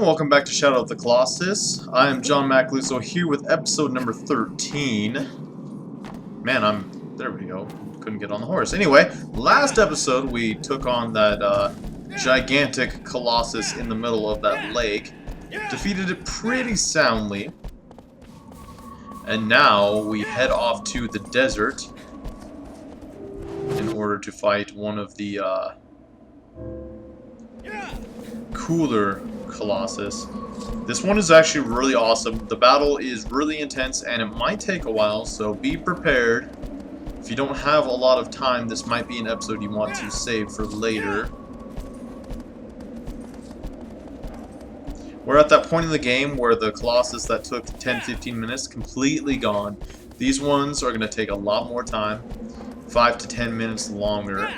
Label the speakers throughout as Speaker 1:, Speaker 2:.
Speaker 1: welcome back to Shadow of the Colossus. I am John Macaluso here with episode number 13. Man, there we go. Couldn't get on the horse. Anyway, last episode we took on that gigantic Colossus in the middle of that lake. Defeated it pretty soundly. And now we head off to the desert in order to fight one of the cooler Colossus. This one is actually really awesome. The battle is really intense and it might take a while, so be prepared. If you don't have a lot of time, this might be an episode you want to save for later. We're at that point in the game where the Colossus that took 10-15 minutes completely gone. These ones are going to take a lot more time, 5 to 10 minutes longer.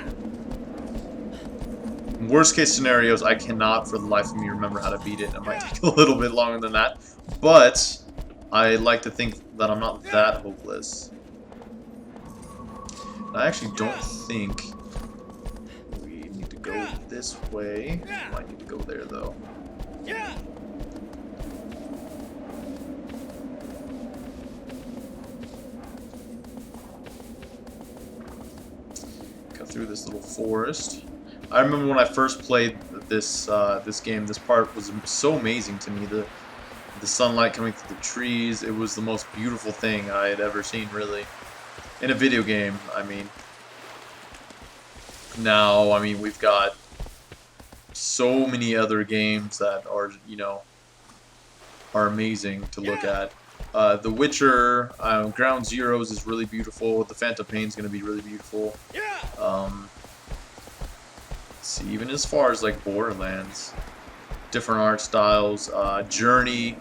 Speaker 1: Worst case scenarios, I cannot for the life of me remember how to beat it. It might take a little bit longer than that, but I like to think that I'm not that hopeless. I actually don't think we need to go this way. Might need to go there though. Cut through this little forest. I remember when I first played this game, this part was so amazing to me. The sunlight coming through the trees, it was the most beautiful thing I had ever seen, really. In a video game, I mean. Now, I mean, we've got so many other games that are, you know, are amazing to look at. The Witcher, Ground Zeroes is really beautiful. The Phantom Pain is going to be really beautiful. See, even as far as like Borderlands, different art styles, Journey,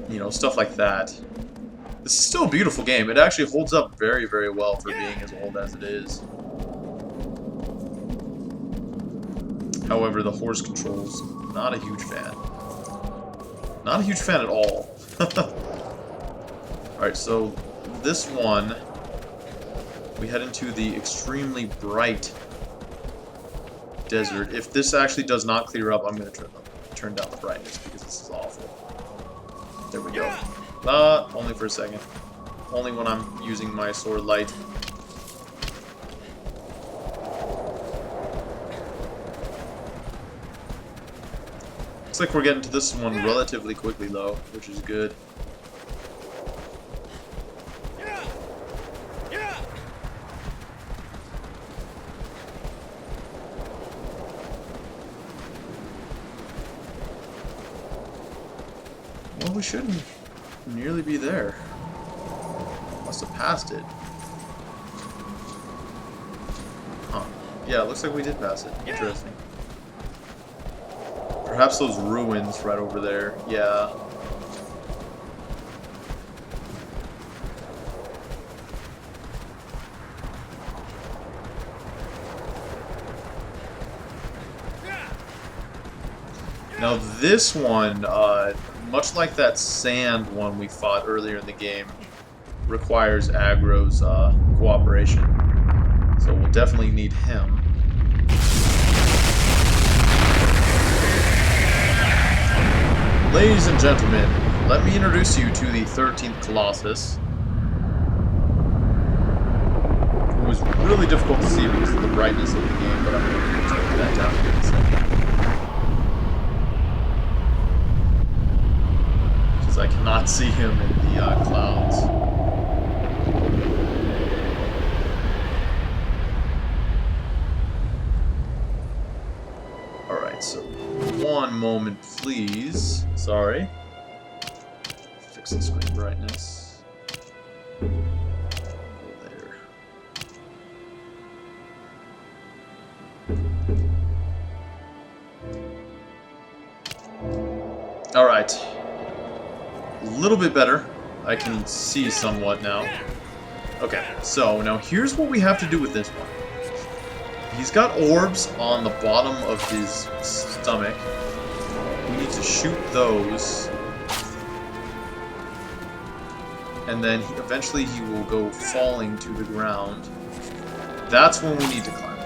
Speaker 1: you know, stuff like that. This is still a beautiful game. It actually holds up very, very well for being as old as it is. However, the horse controls, not a huge fan. Not a huge fan at all. Alright, so this one, we head into the extremely bright desert. If this actually does not clear up, I'm going to turn down the brightness because this is awful. There we go. Only for a second. Only when I'm using my sword light. Looks like we're getting to this one relatively quickly though, which is good. Well, we shouldn't nearly be there. Must have passed it. Huh. Yeah, it looks like we did pass it. Interesting. Perhaps those ruins right over there. Yeah. Now this one, much like that sand one we fought earlier in the game, requires Aggro's cooperation. So we'll definitely need him. Ladies and gentlemen, let me introduce you to the 13th Colossus. It was really difficult to see because of the brightness of the game, but I'm going to turn that down here in a second. I cannot see him in the clouds. Alright, so one moment please. Sorry. Fix the screen brightness. Go there. Alright. A little bit better. I can see somewhat now. Okay, so now here's what we have to do with this one. He's got orbs on the bottom of his stomach. We need to shoot those. And then eventually he will go falling to the ground. That's when we need to climb.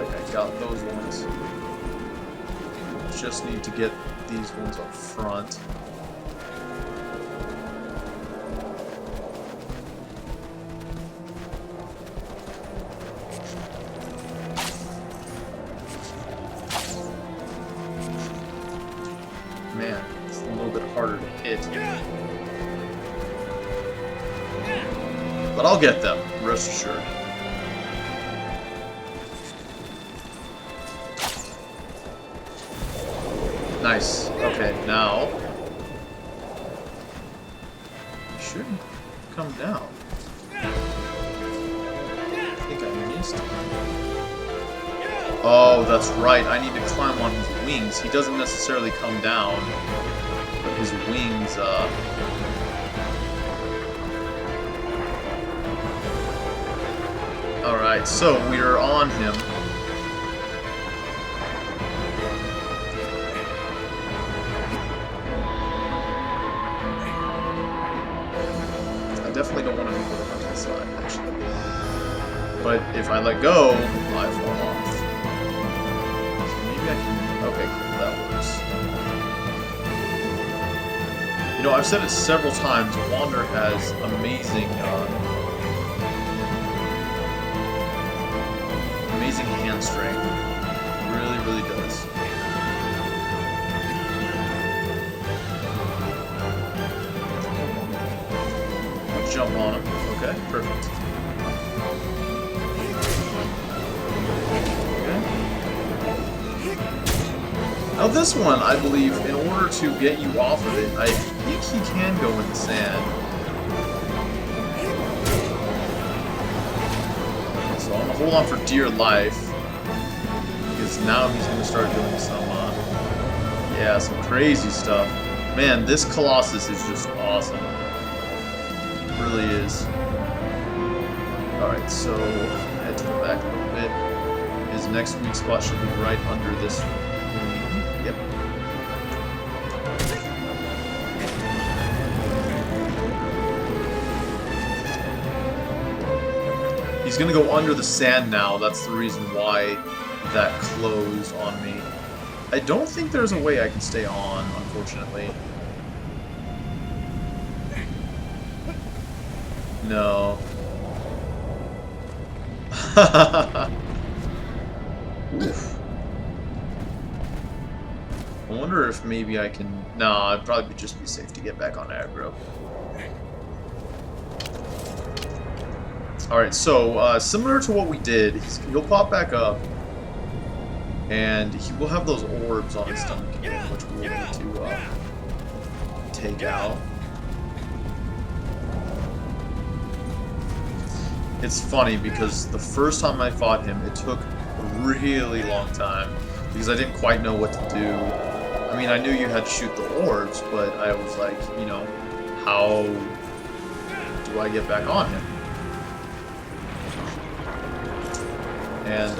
Speaker 1: like I got those ones. Just need to get these ones up front. Man, it's a little bit harder to hit. But I'll get them, rest assured. Nice. Okay, now it should come down. I think I missed him. Oh, that's right. I need to climb on his wings. He doesn't necessarily come down, but his wings, Alright, so we are on him. I definitely don't want to be put onto the side, actually. But if I let go, I fall off. So maybe I can... Okay, cool, that works. You know, I've said it several times, Wander has amazing, amazing hand strength. Really, really does. Jump on him. Okay, perfect. Okay. Now this one, I believe, in order to get you off of it, I think he can go in the sand. So I'm gonna hold on for dear life, because now he's gonna start doing some, yeah, some crazy stuff. Man, this Colossus is just awesome. Really is. Alright, so head to the back a little bit. His next weak spot should be right under this wing. Yep. He's gonna go under the sand now. That's the reason why that closed on me. I don't think there's a way I can stay on, unfortunately. No. Oof. I wonder if maybe I can... Nah, it'd probably just be safe to get back on aggro. Alright, so, similar to what we did, he'll pop back up, and he will have those orbs on his stomach again, which we'll need to, take out. It's funny because the first time I fought him, it took a really long time because I didn't quite know what to do. I mean, I knew you had to shoot the orbs, but I was like, you know, how do I get back on him? And,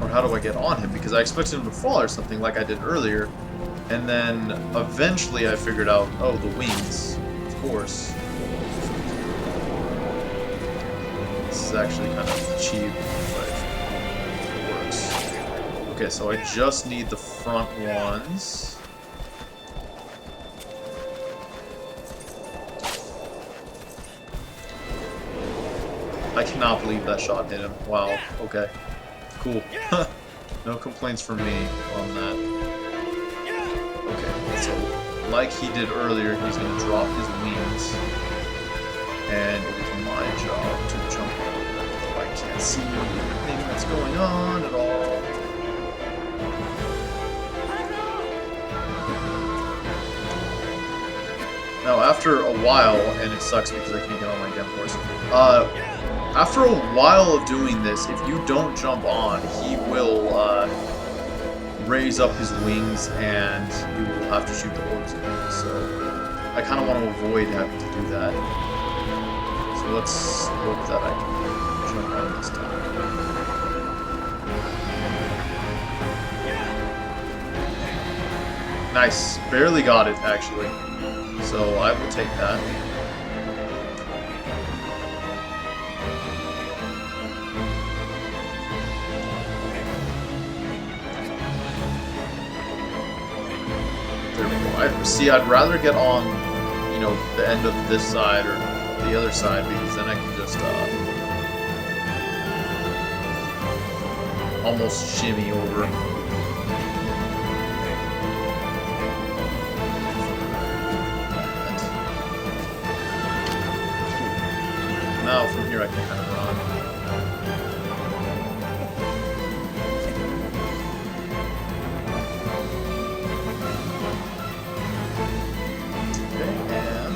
Speaker 1: or how do I get on him? Because I expected him to fall or something like I did earlier. And then, eventually, I figured out, oh, the wings, of course. This is actually kind of cheap, but it works. Okay, so I just need the front ones. I cannot believe that shot hit him. Wow, okay. Cool. No complaints from me on that. Okay, so like he did earlier, he's going to drop his wings, and it is my job to jump over them. I can't see anything that's going on at all. Now, after a while, and it sucks because I can't get on my damn horse, after a while of doing this, if you don't jump on, he will, raise up his wings and you will have to shoot the orbs again. So I kind of want to avoid having to do that. So let's hope that I can jump on this time. Nice. Barely got it, actually. So I will take that. See, I'd rather get on, you know, the end of this side or the other side, because then I can just almost shimmy over. Now from here I can kind of run. Okay, and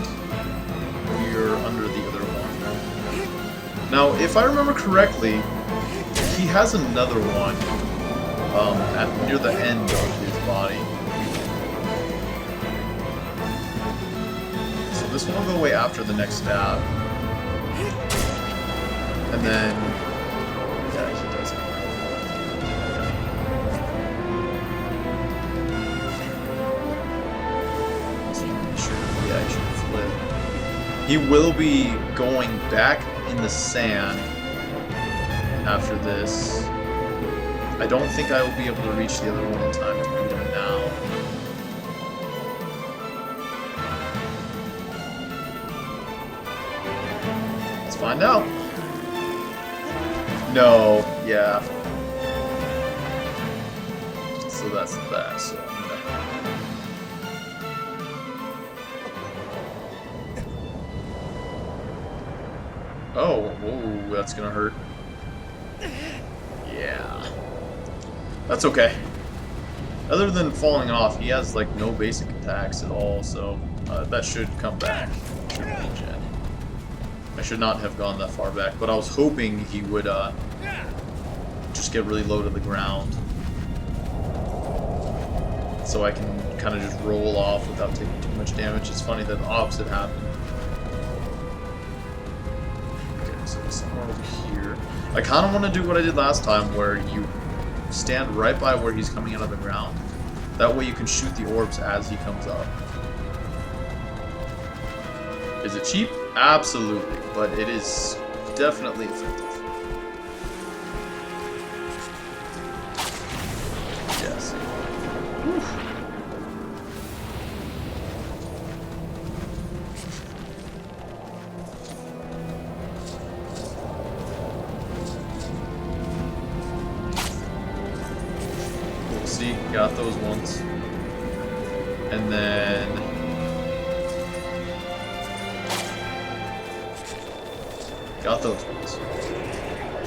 Speaker 1: we're under the other one. Now, if I remember correctly, he has another one near the end of his body. So this one will go away after the next stab. And then, yeah, he does it. Yeah, he should flip. He will be going back in the sand after this. I don't think I will be able to reach the other one in time to beat him now. Let's find out. No, yeah. So that's that. So I'm gonna... Oh, whoa, that's gonna hurt. Yeah. That's okay. Other than falling off, he has like no basic attacks at all, so that should come back. Should regen. I should not have gone that far back, but I was hoping he would just get really low to the ground. So I can kind of just roll off without taking too much damage. It's funny that the opposite happened. Okay, so somewhere over here. I kind of want to do what I did last time, where you stand right by where he's coming out of the ground. That way you can shoot the orbs as he comes up. Is it cheap? Absolutely, but it is definitely effective. Yes. Whew. Cool, see, got those ones. And then... got those ones.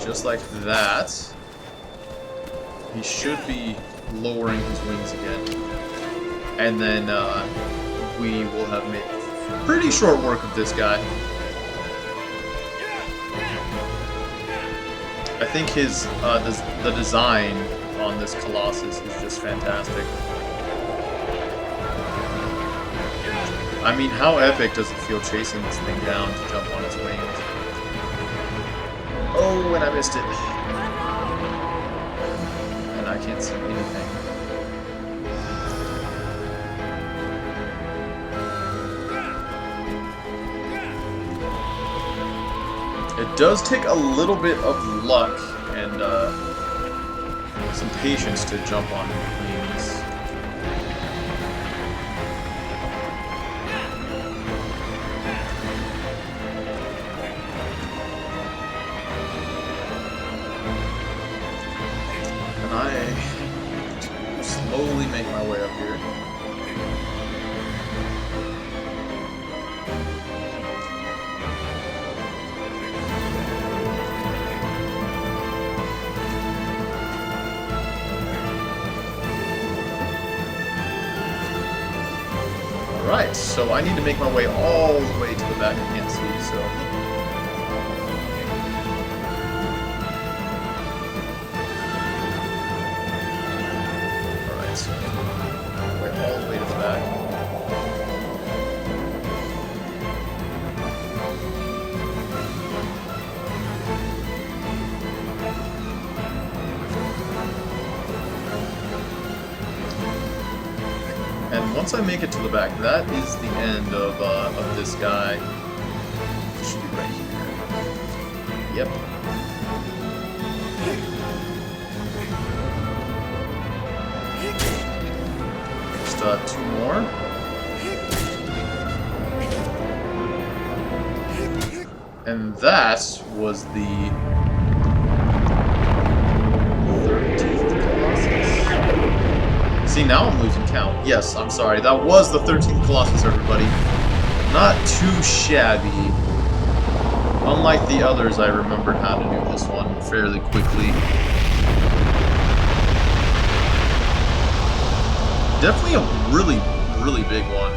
Speaker 1: Just like that. He should be lowering his wings again. And then we will have made pretty short work of this guy. I think his the design on this Colossus is just fantastic. I mean, how epic does it feel chasing this thing down to jump on its wings? Oh, and I missed it. And I can't see anything. It does take a little bit of luck and some patience to jump on wings. Slowly make my way up here. Alright, so I need to make my way all the way to the back. I can't see, so... all the way to the back. And once I make it to the back, that is the end of this guy. It should be right here. Yep. Two more. And that was the 13th Colossus. See, now I'm losing count. Yes, I'm sorry. That was the 13th Colossus, everybody. Not too shabby. Unlike the others, I remembered how to do this one fairly quickly. Definitely a really, really big one.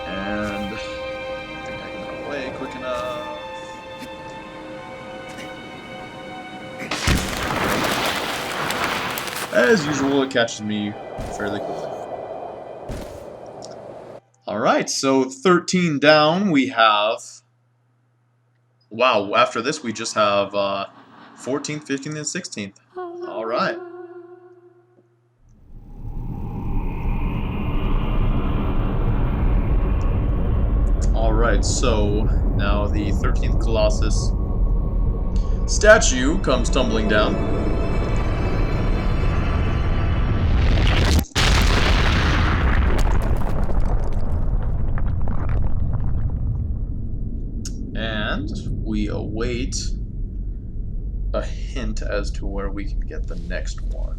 Speaker 1: And I think I can get away quick enough. As usual, it catches me fairly quickly. Alright, so 13 down, we have... Wow, after this we just have 14th, 15th, and 16th. Alright. Alright, so now the 13th Colossus statue comes tumbling down. And we await a hint as to where we can get the next one.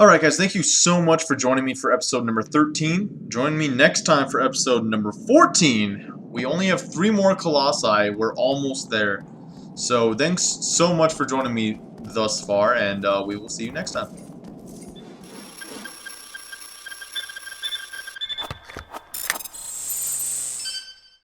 Speaker 1: Alright guys, thank you so much for joining me for episode number 13. Join me next time for episode number 14. We only have 3 more Colossi. We're almost there. So thanks so much for joining me thus far, and we will see you next time.